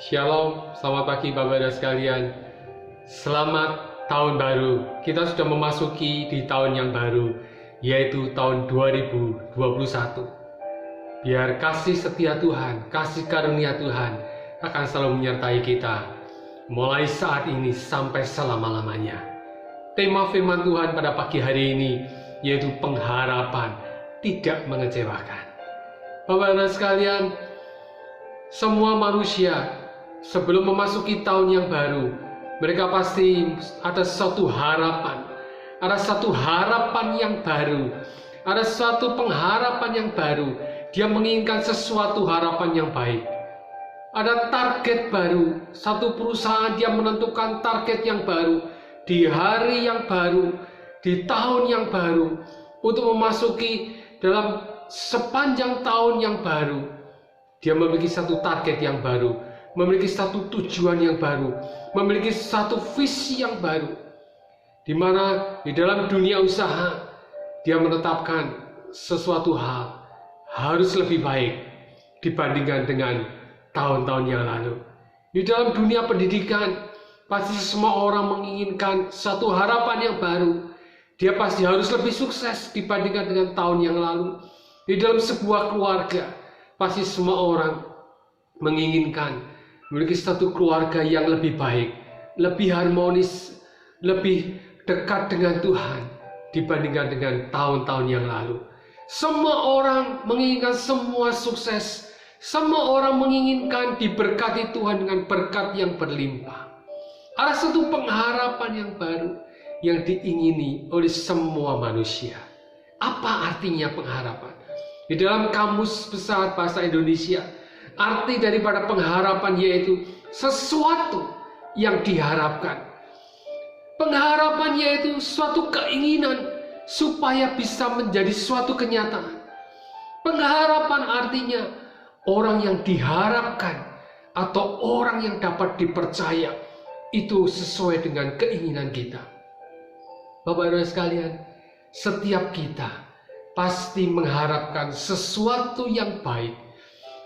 Shalom, selamat pagi Bapak dan sekalian. Selamat tahun baru. Kita sudah memasuki di tahun yang baru, yaitu tahun 2021. Biar kasih setia Tuhan, kasih karunia Tuhan akan selalu menyertai kita, mulai saat ini sampai selama-lamanya. Tema firman Tuhan pada pagi hari ini, yaitu pengharapan tidak mengecewakan. Bapak dan sekalian, semua manusia sebelum memasuki tahun yang baru, mereka pasti ada satu harapan. Ada satu harapan yang baru. Ada satu pengharapan yang baru. Dia menginginkan sesuatu harapan yang baik. Ada target baru. Satu perusahaan dia menentukan target yang baru. Di hari yang baru, di tahun yang baru, untuk memasuki dalam sepanjang tahun yang baru. Dia memiliki satu target yang baru, memiliki satu tujuan yang baru, memiliki satu visi yang baru, di mana di dalam dunia usaha dia menetapkan sesuatu hal harus lebih baik dibandingkan dengan tahun-tahun yang lalu. Di dalam dunia pendidikan pasti semua orang menginginkan satu harapan yang baru. Dia pasti harus lebih sukses dibandingkan dengan tahun yang lalu. Di dalam sebuah keluarga pasti semua orang menginginkan memiliki satu keluarga yang lebih baik, lebih harmonis, lebih dekat dengan Tuhan dibandingkan dengan tahun-tahun yang lalu. Semua orang menginginkan semua sukses. Semua orang menginginkan diberkati Tuhan dengan berkat yang berlimpah. Ada satu pengharapan yang baru yang diingini oleh semua manusia. Apa artinya pengharapan? Di dalam Kamus Besar Bahasa Indonesia, arti daripada pengharapan yaitu sesuatu yang diharapkan. Pengharapan yaitu suatu keinginan supaya bisa menjadi suatu kenyataan. Pengharapan artinya orang yang diharapkan atau orang yang dapat dipercaya itu sesuai dengan keinginan kita. Bapak Ibu sekalian, setiap kita pasti mengharapkan sesuatu yang baik.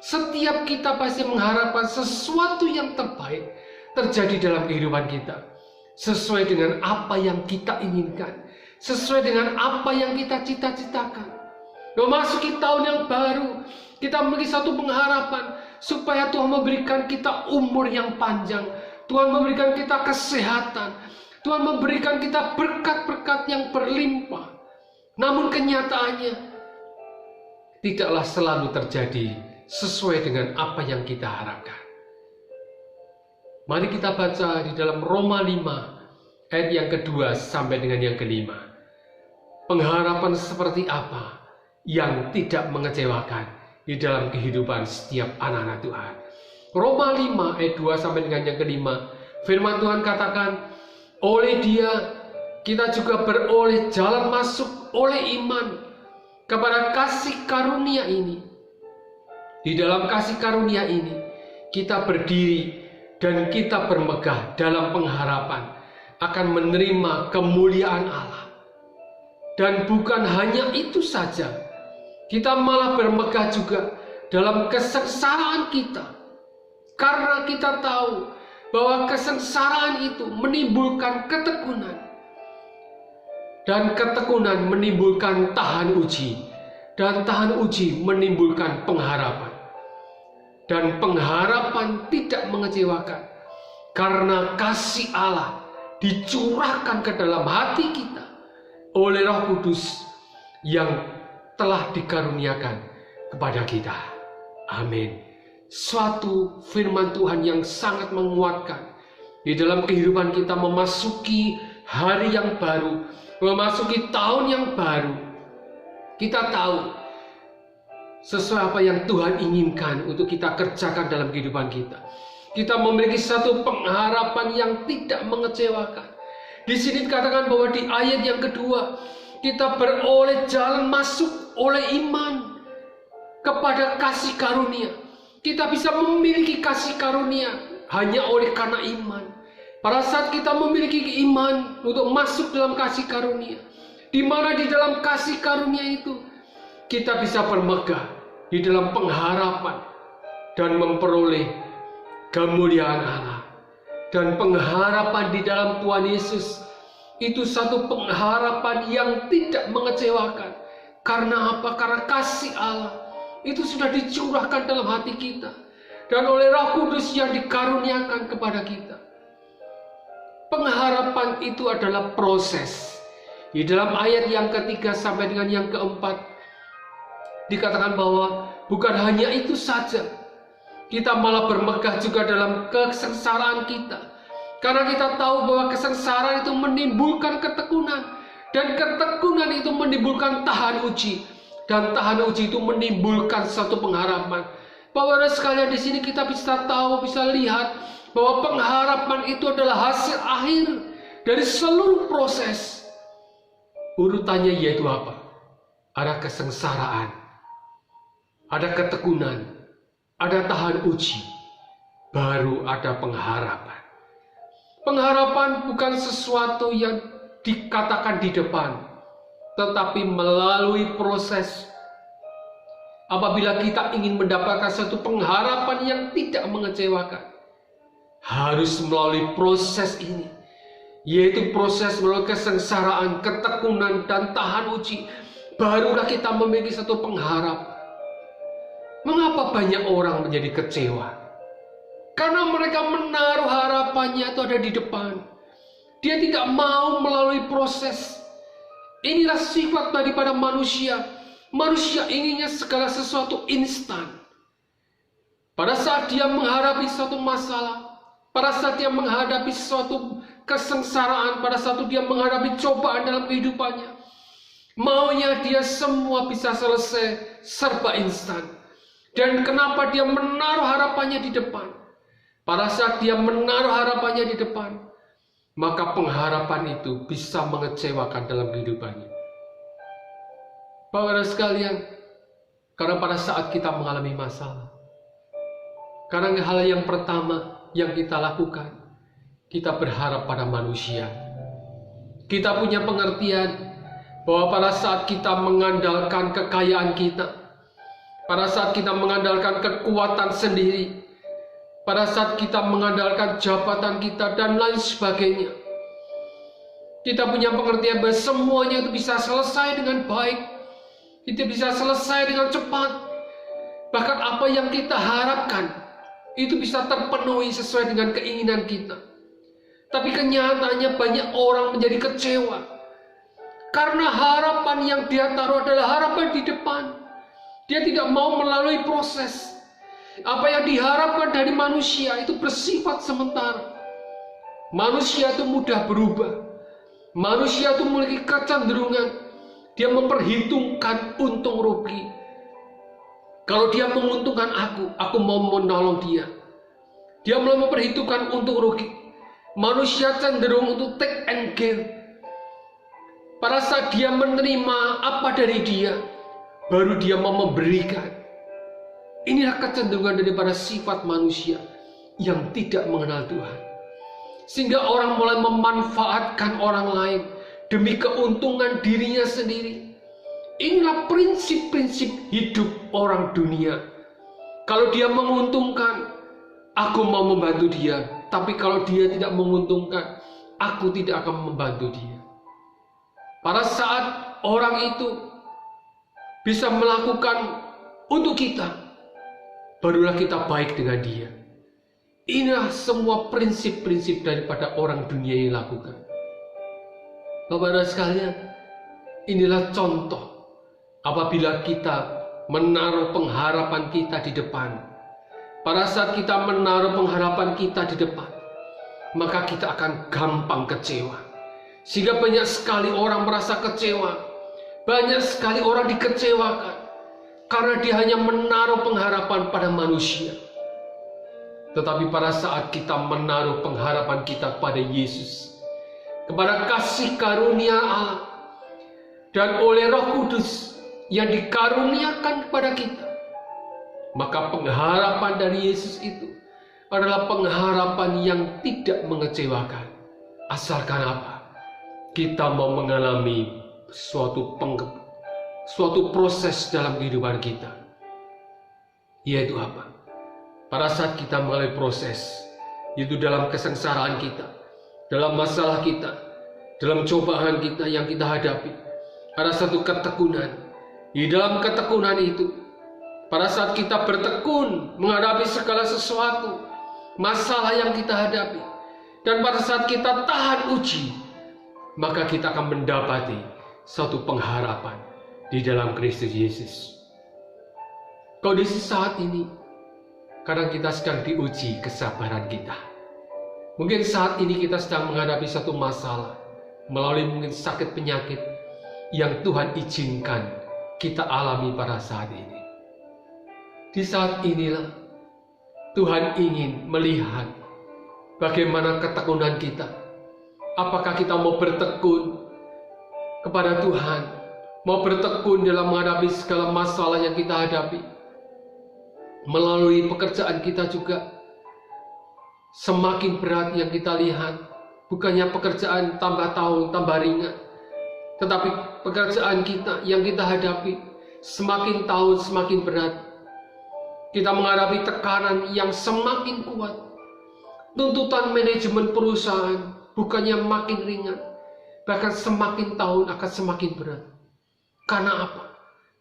Setiap kita pasti mengharapkan sesuatu yang terbaik terjadi dalam kehidupan kita. Sesuai dengan apa yang kita inginkan. Sesuai dengan apa yang kita cita-citakan. Memasuki tahun yang baru, kita memiliki satu pengharapan supaya Tuhan memberikan kita umur yang panjang. Tuhan memberikan kita kesehatan. Tuhan memberikan kita berkat-berkat yang berlimpah. Namun kenyataannya tidaklah selalu terjadi sesuai dengan apa yang kita harapkan. Mari kita baca di dalam Roma 5 ayat yang kedua sampai dengan yang kelima. Pengharapan seperti apa yang tidak mengecewakan di dalam kehidupan setiap anak-anak Tuhan. Roma 5 ayat 2 sampai dengan yang kelima. Firman Tuhan katakan, oleh Dia kita juga beroleh jalan masuk oleh iman kepada kasih karunia ini. Di dalam kasih karunia ini kita berdiri dan kita bermegah dalam pengharapan akan menerima kemuliaan Allah. Dan bukan hanya itu saja, kita malah bermegah juga dalam kesengsaraan kita. Karena kita tahu bahwa kesengsaraan itu menimbulkan ketekunan. Dan ketekunan menimbulkan tahan uji. Dan tahan uji menimbulkan pengharapan. Dan pengharapan tidak mengecewakan. Karena kasih Allah dicurahkan ke dalam hati kita oleh Roh Kudus yang telah dikaruniakan kepada kita. Amin. Suatu firman Tuhan yang sangat menguatkan di dalam kehidupan kita memasuki hari yang baru, memasuki tahun yang baru. Kita tahu sesuai apa yang Tuhan inginkan untuk kita kerjakan dalam kehidupan kita. Kita memiliki satu pengharapan yang tidak mengecewakan. Di sini dikatakan bahwa di ayat yang kedua, kita beroleh jalan masuk oleh iman kepada kasih karunia. Kita bisa memiliki kasih karunia hanya oleh karena iman. Pada saat kita memiliki iman untuk masuk dalam kasih karunia, di mana di dalam kasih karunia itu kita bisa bermegah di dalam pengharapan dan memperoleh kemuliaan Allah. Dan pengharapan di dalam Tuhan Yesus itu satu pengharapan yang tidak mengecewakan. Karena apa? Karena kasih Allah itu sudah dicurahkan dalam hati kita. Dan oleh Roh Kudus yang dikaruniakan kepada kita. Pengharapan itu adalah proses. Di dalam ayat yang ketiga sampai dengan yang keempat, dikatakan bahwa bukan hanya itu saja. Kita malah bermegah juga dalam kesengsaraan kita. Karena kita tahu bahwa kesengsaraan itu menimbulkan ketekunan. Dan ketekunan itu menimbulkan tahan uji. Dan tahan uji itu menimbulkan satu pengharapan. Bapak-bapak sekalian, di sini kita bisa tahu, bisa lihat bahwa pengharapan itu adalah hasil akhir dari seluruh proses. Urutannya yaitu apa? Ada kesengsaraan, ada ketekunan, ada tahan uji, baru ada pengharapan. Pengharapan bukan sesuatu yang dikatakan di depan, tetapi melalui proses. Apabila kita ingin mendapatkan satu pengharapan yang tidak mengecewakan, harus melalui proses ini, yaitu proses melalui kesengsaraan, ketekunan, dan tahan uji, barulah kita memiliki satu pengharapan. Mengapa banyak orang menjadi kecewa? Karena mereka menaruh harapannya itu ada di depan. Dia tidak mau melalui proses. Inilah sifat daripada manusia. Manusia inginnya segala sesuatu instan. Pada saat dia menghadapi suatu masalah, pada saat dia menghadapi suatu kesengsaraan, pada saat dia menghadapi cobaan dalam kehidupannya, maunya dia semua bisa selesai serba instan. Dan kenapa dia menaruh harapannya di depan? Pada saat dia menaruh harapannya di depan, maka pengharapan itu bisa mengecewakan dalam kehidupannya. Bapak-bapak sekalian, karena pada saat kita mengalami masalah, karena hal yang pertama yang kita lakukan, kita berharap pada manusia. Kita punya pengertian bahwa pada saat kita mengandalkan kekayaan kita, pada saat kita mengandalkan kekuatan sendiri, pada saat kita mengandalkan jabatan kita dan lain sebagainya, kita punya pengertian bahwa semuanya itu bisa selesai dengan baik, itu bisa selesai dengan cepat. Bahkan apa yang kita harapkan itu bisa terpenuhi sesuai dengan keinginan kita. Tapi kenyataannya banyak orang menjadi kecewa karena harapan yang dia taruh adalah harapan di depan. Dia tidak mau melalui proses. Apa yang diharapkan dari manusia itu bersifat sementara. Manusia itu mudah berubah. Manusia itu memiliki kecenderungan. Dia memperhitungkan untung rugi. Kalau dia menguntungkan aku mau menolong dia. Dia mulai memperhitungkan untung rugi. Manusia cenderung untuk take and give. Pada saat dia menerima apa dari dia, baru dia mau memberikan. Inilah kecenderungan daripada sifat manusia yang tidak mengenal Tuhan. Sehingga orang mulai memanfaatkan orang lain demi keuntungan dirinya sendiri. Inilah prinsip-prinsip hidup orang dunia. Kalau dia menguntungkan, aku mau membantu dia. Tapi kalau dia tidak menguntungkan, aku tidak akan membantu dia. Pada saat orang itu bisa melakukan untuk kita, barulah kita baik dengan dia. Inilah semua prinsip-prinsip daripada orang dunia yang lakukan. Bapak-bapak sekalian, inilah contoh apabila kita menaruh pengharapan kita di depan. Pada saat kita menaruh pengharapan kita di depan, maka kita akan gampang kecewa. Sehingga banyak sekali orang merasa kecewa. Banyak sekali orang dikecewakan karena dia hanya menaruh pengharapan pada manusia. Tetapi pada saat kita menaruh pengharapan kita pada Yesus, kepada kasih karunia Allah, dan oleh Roh Kudus yang dikaruniakan kepada kita, maka pengharapan dari Yesus itu adalah pengharapan yang tidak mengecewakan. Asalkan apa? Kita mau mengalami suatu proses dalam kehidupan kita. Yaitu apa? pada saat kita melalui proses, yaitu dalam kesengsaraan kita, dalam masalah kita, dalam cobaan kita yang kita hadapi, ada satu ketekunan. Di dalam ketekunan itu, pada saat kita bertekun menghadapi segala sesuatu, masalah yang kita hadapi, dan pada saat kita tahan uji, maka kita akan mendapati suatu pengharapan di dalam Kristus Yesus. Kondisi saat ini, kadang kita sedang diuji kesabaran kita. Mungkin saat ini kita sedang menghadapi satu masalah, melalui mungkin sakit penyakit yang Tuhan izinkan kita alami pada saat ini. Di saat inilah Tuhan ingin melihat bagaimana ketekunan kita. Apakah kita mau bertekun kepada Tuhan, mau bertekun dalam menghadapi segala masalah yang kita hadapi. Melalui pekerjaan kita juga semakin berat yang kita lihat, bukannya pekerjaan tambah tahun tambah ringan, tetapi pekerjaan kita yang kita hadapi semakin tahun semakin berat. Kita menghadapi tekanan yang semakin kuat. Tuntutan manajemen perusahaan bukannya makin ringan, bahkan semakin tahun akan semakin berat. Karena apa?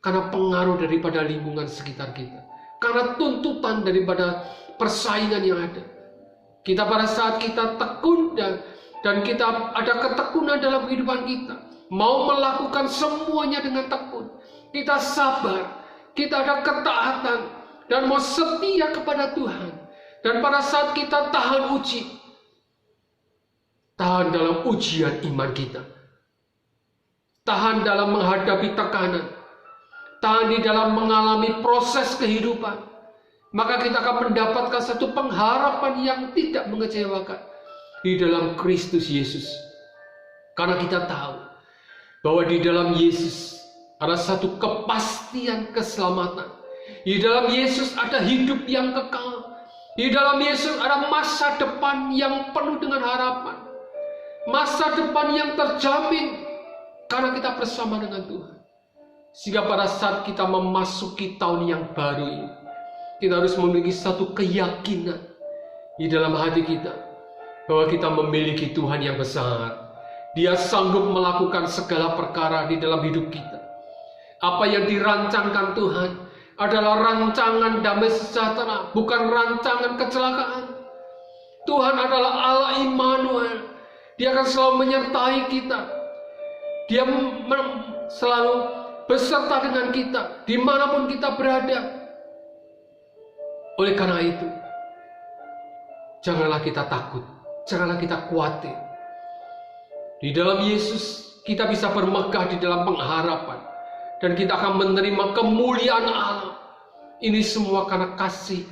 Karena pengaruh daripada lingkungan sekitar kita. Karena tuntutan daripada persaingan yang ada. Kita pada saat kita tekun dan kita ada ketekunan dalam kehidupan kita, mau melakukan semuanya dengan tekun, kita sabar, kita ada ketaatan, dan mau setia kepada Tuhan. Dan pada saat kita tahan uji, tahan dalam ujian iman kita, tahan dalam menghadapi tekanan, tahan di dalam mengalami proses kehidupan, maka kita akan mendapatkan satu pengharapan yang tidak mengecewakan di dalam Kristus Yesus. Karena kita tahu bahwa di dalam Yesus ada satu kepastian keselamatan. Di dalam Yesus ada hidup yang kekal. Di dalam Yesus ada masa depan yang penuh dengan harapan. Masa depan yang terjamin karena kita bersama dengan Tuhan. Sehingga pada saat kita memasuki tahun yang baru ini, kita harus memiliki satu keyakinan di dalam hati kita bahwa kita memiliki Tuhan yang besar. Dia sanggup melakukan segala perkara di dalam hidup kita. Apa yang dirancangkan Tuhan adalah rancangan damai sejahtera, bukan rancangan kecelakaan. Tuhan adalah Allah Immanuel. Dia akan selalu menyertai kita. Dia selalu beserta dengan kita dimanapun kita berada. Oleh karena itu, janganlah kita takut, janganlah kita khawatir. Di dalam Yesus kita bisa bermegah di dalam pengharapan, dan kita akan menerima kemuliaan Allah. Ini semua karena kasih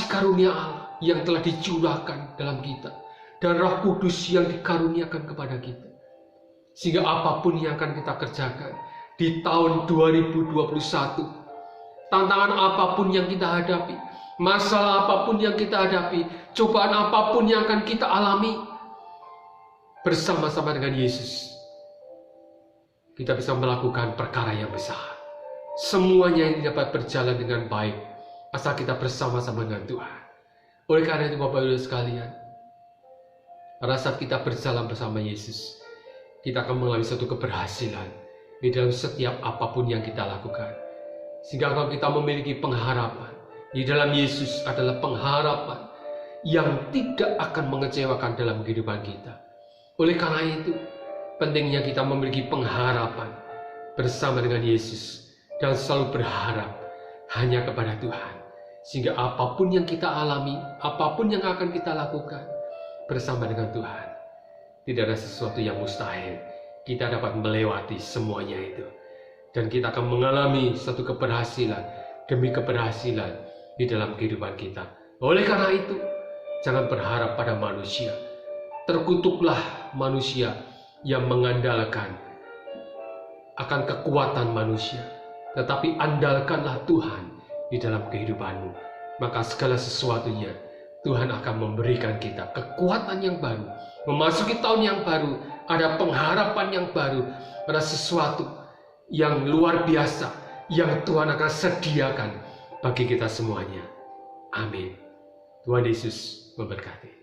karunia Allah yang telah dicurahkan dalam kita, dan Roh Kudus yang dikaruniakan kepada kita. Sehingga apapun yang akan kita kerjakan di tahun 2021, tantangan apapun yang kita hadapi, masalah apapun yang kita hadapi, cobaan apapun yang akan kita alami, bersama-sama dengan Yesus, kita bisa melakukan perkara yang besar. Semuanya ini dapat berjalan dengan baik asal kita bersama-sama dengan Tuhan. Oleh karena itu Bapak Ibu sekalian, pada saat kita berjalan bersama Yesus, kita akan mengalami satu keberhasilan di dalam setiap apapun yang kita lakukan. Sehingga kalau kita memiliki pengharapan di dalam Yesus adalah pengharapan yang tidak akan mengecewakan dalam kehidupan kita. Oleh karena itu, pentingnya kita memiliki pengharapan bersama dengan Yesus dan selalu berharap hanya kepada Tuhan. Sehingga apapun yang kita alami, apapun yang akan kita lakukan bersama dengan Tuhan, tidak ada sesuatu yang mustahil. Kita dapat melewati semuanya itu. Dan kita akan mengalami satu keberhasilan demi keberhasilan di dalam kehidupan kita. Oleh karena itu, jangan berharap pada manusia. Terkutuklah manusia yang mengandalkan akan kekuatan manusia. Tetapi andalkanlah Tuhan di dalam kehidupanmu. Maka segala sesuatunya Tuhan akan memberikan kita kekuatan yang baru. Memasuki tahun yang baru, ada pengharapan yang baru, ada sesuatu yang luar biasa yang Tuhan akan sediakan bagi kita semuanya. Amin. Tuhan Yesus memberkati.